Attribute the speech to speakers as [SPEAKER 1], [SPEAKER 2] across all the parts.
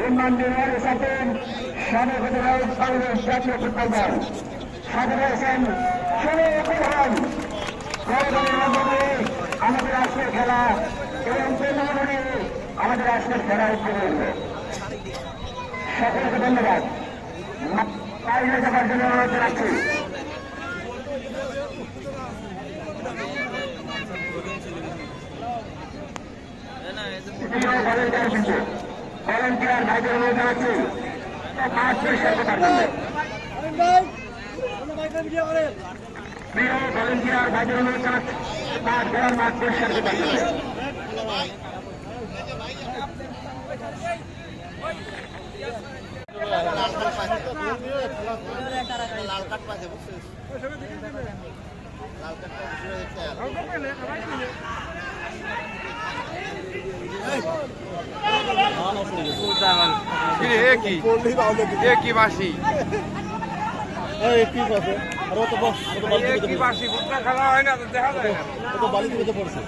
[SPEAKER 1] ইমানদের সাথে স্বাগতরাও বাংলাদেশ জাতীয় ফুটবল দল সাথে রয়েছেন আমাদের আজকের খেলা এবং টুর্নামেন্টে আমাদের আজকের খেলা উদ্যোগ সকলকে ধন্যবাদ বাইরে যাবার জন্য অনুরোধ জানাচ্ছি। ভলেন্টিয়ার ভাইদের অনুরোধ জানাচ্ছি মাঠ পরিষ্কার করার জন্য। প্রিয় ভলেন্টিয়ার ভাইদের অনুরোধ জানাচ্ছি মাঠ পরিষ্কার করার জন্য।
[SPEAKER 2] লাল কার্ড পাইছে বুঝছিস লাল
[SPEAKER 3] কার্ড কি বাসি খেলা হয় না দেখা যায় না
[SPEAKER 4] বালি দিতে পড়ছে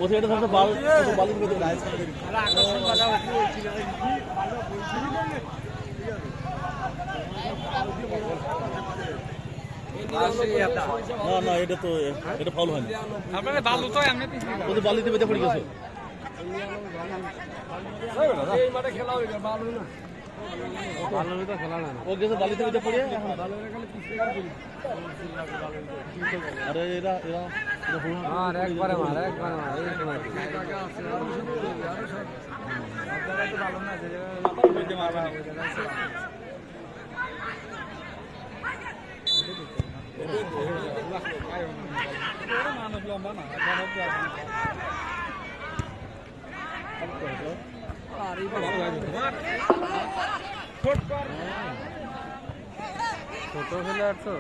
[SPEAKER 4] ওষুধে এটা সবচেয়ে বালি দিতে না না এটা তো এটা ফাউল হয় না
[SPEAKER 3] আপনারা বালু তো এমনি
[SPEAKER 4] ও তো বালিতে বেঁধে পড়ে গেছে
[SPEAKER 3] এই মাঠে খেলা হইবে বালু না বালু তো খেলা না
[SPEAKER 4] ও গেছে বালিতে বেঁধে পড়ে
[SPEAKER 3] বালু এখানে পিছে করি
[SPEAKER 4] আরে এরা
[SPEAKER 3] আর একবারে মার এই সময় বালু না যে বেঁধে মারবা মানুষ লম্বা না ছোট খেলে আর তো